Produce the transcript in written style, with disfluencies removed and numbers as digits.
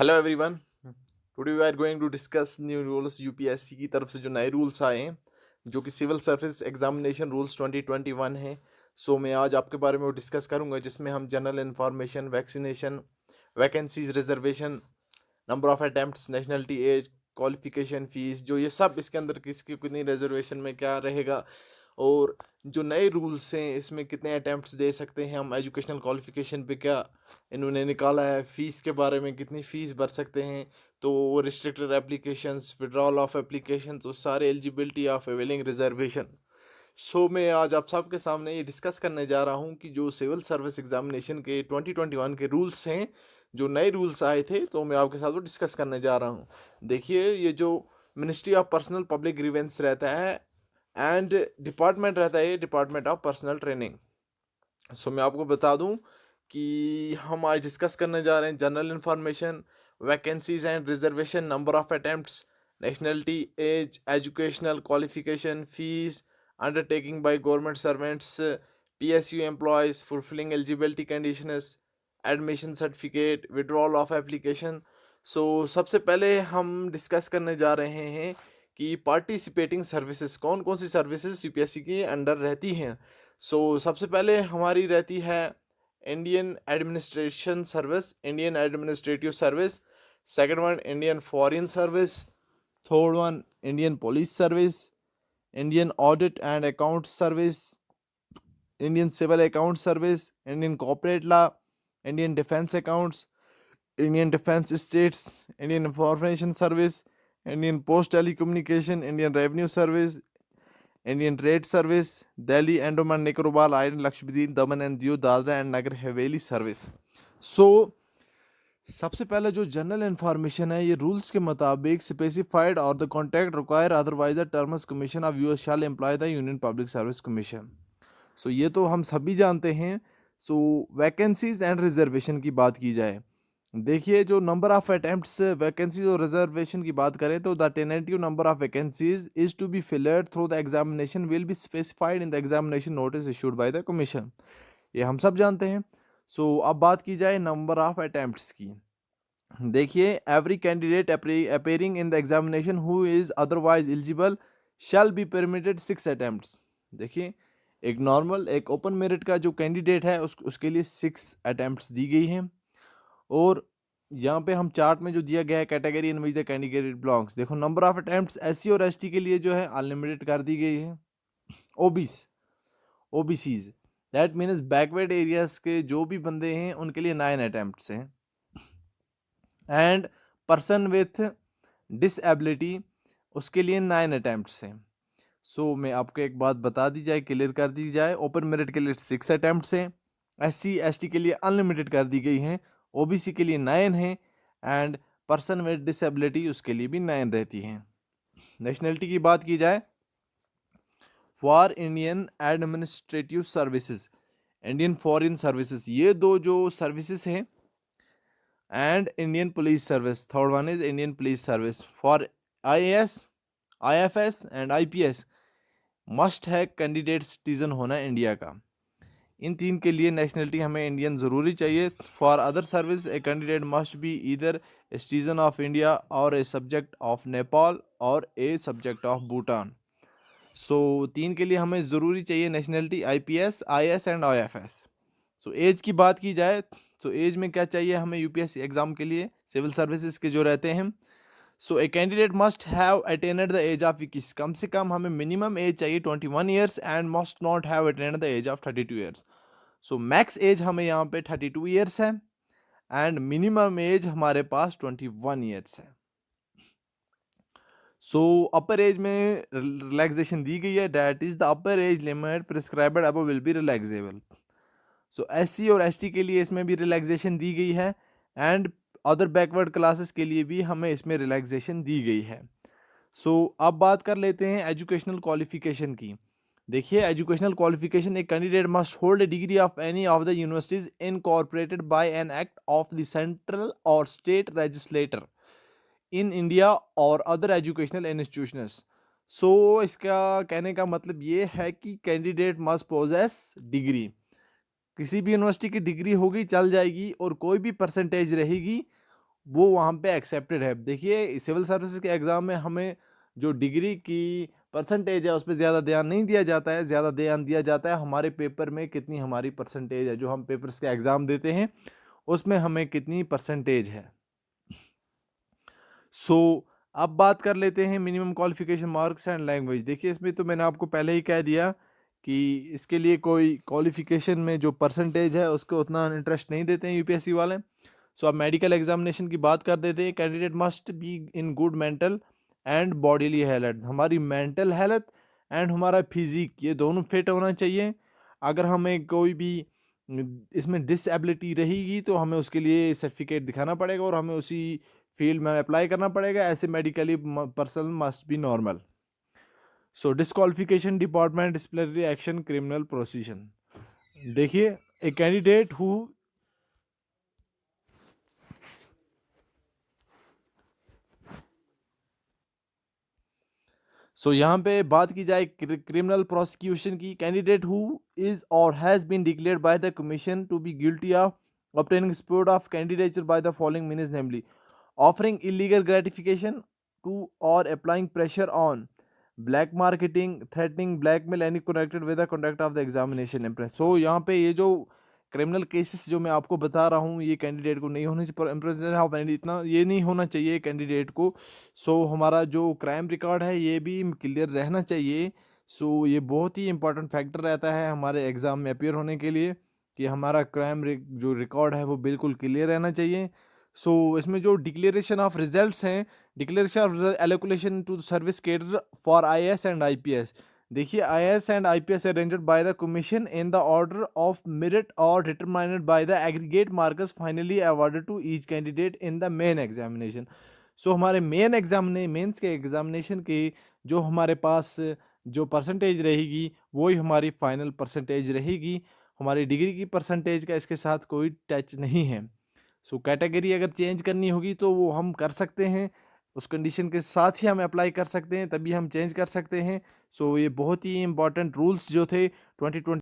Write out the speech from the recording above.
Hello everyone. Today we are going to discuss new rules UPSC की तरफ से जो नए रूल्स आए हैं जो कि सिविल सर्विस एग्जामिनेशन रूल्स 2021 हैं। सो मैं आज आपके बारे में वो डिस्कस करूंगा जिसमें हम general information, vaccination, vacancies, reservation, number of attempts, nationality, age, qualification, fees, जो ये सब इसके अंदर किसकी कितनी रिजर्वेशन में क्या रहेगा, और जो नए रूल्स हैं इसमें कितने अटैम्प्ट्स दे सकते हैं हम, एजुकेशनल क्वालिफिकेशन पे क्या इन्होंने निकाला है, फ़ीस के बारे में कितनी फ़ीस भर सकते हैं, तो वो restricted applications, withdrawal of application, तो सारे एलिजिबिलिटी ऑफ अवेलिंग रिजर्वेशन। सो मैं आज आप सबके सामने ये डिस्कस करने जा रहा हूँ कि जो सिविल सर्विस एग्जामिनेशन के 2021 के रूल्स हैं, जो नए रूल्स आए थे, तो मैं आपके साथ वो डिस्कस करने जा रहा हूँ। देखिए, ये जो ministry of personnel public grievance रहता है एंड डिपार्टमेंट रहता है, ये डिपार्टमेंट ऑफ पर्सनल ट्रेनिंग। सो मैं आपको बता दूं कि हम आज डिस्कस करने जा रहे हैं general information, vacancies and reservation, number of attempts, nationality, age, educational qualification, fees, undertaking by government servants, PSU employees, fulfilling eligibility conditions, admission certificate, withdrawal of application. So सबसे पहले हम डिस्कस करने जा रहे हैं कि पार्टिसिपेटिंग सर्विसेज, कौन कौन सी सर्विसेज यूपीएससी के अंडर रहती हैं। सबसे पहले हमारी रहती है Indian administration service, Indian administrative service. Second one Indian foreign service. Third one Indian police service, Indian audit and account service, Indian civil account service, Indian corporate law, Indian defence accounts, Indian defence states, Indian information service, Indian post telecommunication, Indian revenue service, Indian trade service, Delhi Andaman Nicobar island, Lakshadweep, Daman and Diu, Dadra and Nagar Haveli service. सो सबसे पहले जो general information है, ये rules के मुताबिक specified or the contract require otherwise the terms commission of US shall employ the union public service commission. So ये तो हम सभी जानते हैं। सो वैकेंसीज एंड रिजर्वेशन की बात की जाए, देखिए जो नंबर ऑफ अटेम्प्ट्स, वैकेंसीज और रिजर्वेशन की बात करें तो the tentative number of vacancies is to be filled through the examination will be specified in the examination notice issued by the commission. ये हम सब जानते हैं। अब बात की जाए नंबर ऑफ अटेम्प्ट्स की। देखिए, every candidate appearing in the examination who is otherwise eligible shall be permitted 6 attempts. देखिए, एक नॉर्मल, एक ओपन मेरिट का जो कैंडिडेट है उसके लिए 6 अटेम्प्ट्स दी गई हैं। और यहाँ पे हम चार्ट में जो दिया गया है category in which the candidate belongs, देखो नंबर ऑफ अटेम्प्ट्स एससी और एसटी के लिए जो है अनलिमिटेड कर दी गई है। OBCs that means backward areas के जो भी बंदे हैं उनके लिए 9 अटेम्प्ट्स हैं। एंड पर्सन विथ डिसएबिलिटी, उसके लिए 9 अटेम्प्ट्स हैं। मैं आपको एक बात बता दी जाए, क्लियर कर दी जाए, ओपन मेरिट के लिए 6 अटेम्प्ट्स हैं, एससी एसटी के लिए अनलिमिटेड कर दी गई हैं, ओबीसी के लिए 9 हैं, एंड पर्सन विद डिसेबिलिटी उसके लिए भी 9 रहती हैं। नेशनलिटी की बात की जाए, for Indian administrative services, Indian foreign services, ये दो जो सर्विसेज हैं, and Indian police service, third one is Indian police service for IAS, IFS and IPS must है कैंडिडेट सिटीजन होना इंडिया का। इन तीन के लिए नेशनलिटी हमें इंडियन ज़रूरी चाहिए। For other service A candidate must be either a citizen of India और ए सब्जेक्ट ऑफ नेपाल और ए सब्जेक्ट ऑफ भूटान। तीन के लिए हमें ज़रूरी चाहिए nationality, IPS, IAS and IFS. Age की बात की जाए तो एज में क्या चाहिए हमें यूपीएससी एग्ज़ाम के लिए, सिविल सर्विसेज के जो रहते हैं। A candidate must have attained the age of 21, कम से कम हमें मिनिमम एज चाहिए 21 years, and must not have attained the age of 32 years. Max age हमें यहाँ पे 32 ईयर्स है, एंड मिनिमम एज हमारे पास 21 ईयर्स है। अपर एज में रिलैक्सेशन दी गई है, that is the upper age limit prescribed above will be relaxable. SC और एसटी के लिए इसमें भी रिलैक्सेशन दी गई है, एंड अदर बैकवर्ड क्लासेस के लिए भी हमें इसमें रिलैक्सेशन दी गई है। अब बात कर लेते हैं एजुकेशनल क्वालिफिकेशन की। देखिए, एजुकेशनल क्वालिफिकेशन, एक candidate must hold a degree of any of the universities incorporated by an act of the central or state legislator in India or other educational institutions. इसका कहने का मतलब ये है कि कैंडिडेट मस्ट पोजेस डिग्री, किसी भी यूनिवर्सिटी की डिग्री होगी चल जाएगी, और कोई भी परसेंटेज रहेगी वो वहाँ पे एक्सेप्टेड है। देखिए सिविल सर्विसेज के एग्ज़ाम में हमें जो डिग्री की परसेंटेज है उस पर ज़्यादा ध्यान नहीं दिया जाता है, ज़्यादा ध्यान दिया जाता है हमारे पेपर में कितनी हमारी परसेंटेज है, जो हम पेपर्स के एग्ज़ाम देते हैं उसमें हमें कितनी परसेंटेज है। अब बात कर लेते हैं minimum qualification marks and language. देखिए इसमें तो मैंने आपको पहले ही कह दिया कि इसके लिए कोई क्वालिफिकेशन में जो परसेंटेज है उसको उतना इंटरेस्ट नहीं देते हैं यूपीएससी वाले। अब मेडिकल एग्जामिनेशन की बात कर देते हैं। Candidate must be in good mental and bodily health. हमारी मेंटल हेल्थ एंड हमारा फिजिक ये दोनों फिट होना चाहिए। अगर हमें कोई भी इसमें डिसेबिलिटी रहेगी तो हमें उसके लिए सर्टिफिकेट दिखाना पड़ेगा और हमें उसी फील्ड में अप्लाई करना पड़ेगा। ऐसे medically person must be normal. Disqualification department disciplinary action criminal prosecution. देखिए ए कैंडिडेट हु यहाँ पे बात की जाए क्रिमिनल प्रोसिक्यूशन की। Candidate who is or has been declared by the commission to be guilty of obtaining support of candidature by the following means, namely offering illegal gratification to or applying pressure on, black marketing, threatening, blackmail any connected with the conduct of the examination impress। यहाँ पे ये जो criminal cases जो मैं आपको बता रहा हूँ ये कैंडिडेट को नहीं होने चाहिए। इम्प्रेशन ऑफ इतना ये नहीं होना चाहिए कैंडिडेट को। हमारा जो क्राइम रिकॉर्ड है ये भी क्लियर रहना चाहिए। ये बहुत ही इंपॉर्टेंट फैक्टर रहता है हमारे एग्ज़ाम में अपीयर होने के लिए कि हमारा जो रिकॉर्ड है वो बिल्कुल क्लियर रहना चाहिए। इसमें जो डिक्लेरेशन ऑफ रिजल्ट्स हैं, declaration of allocation to service cadre for IAS and IPS. देखिए IAS and IPS arranged by the commission in the order of merit और determined by the aggregate marks finally awarded to each candidate in the main examination. हमारे mains के examination के जो हमारे पास जो percentage रहेगी वही हमारी फाइनल परसेंटेज रहेगी। हमारी डिग्री की परसेंटेज का इसके साथ कोई टच नहीं है। कैटेगरी अगर चेंज करनी होगी तो वो हम कर सकते हैं, उस कंडीशन के साथ ही हम अप्लाई कर सकते हैं, तभी हम चेंज कर सकते हैं। ये बहुत ही इंपॉर्टेंट रूल्स जो थे 2020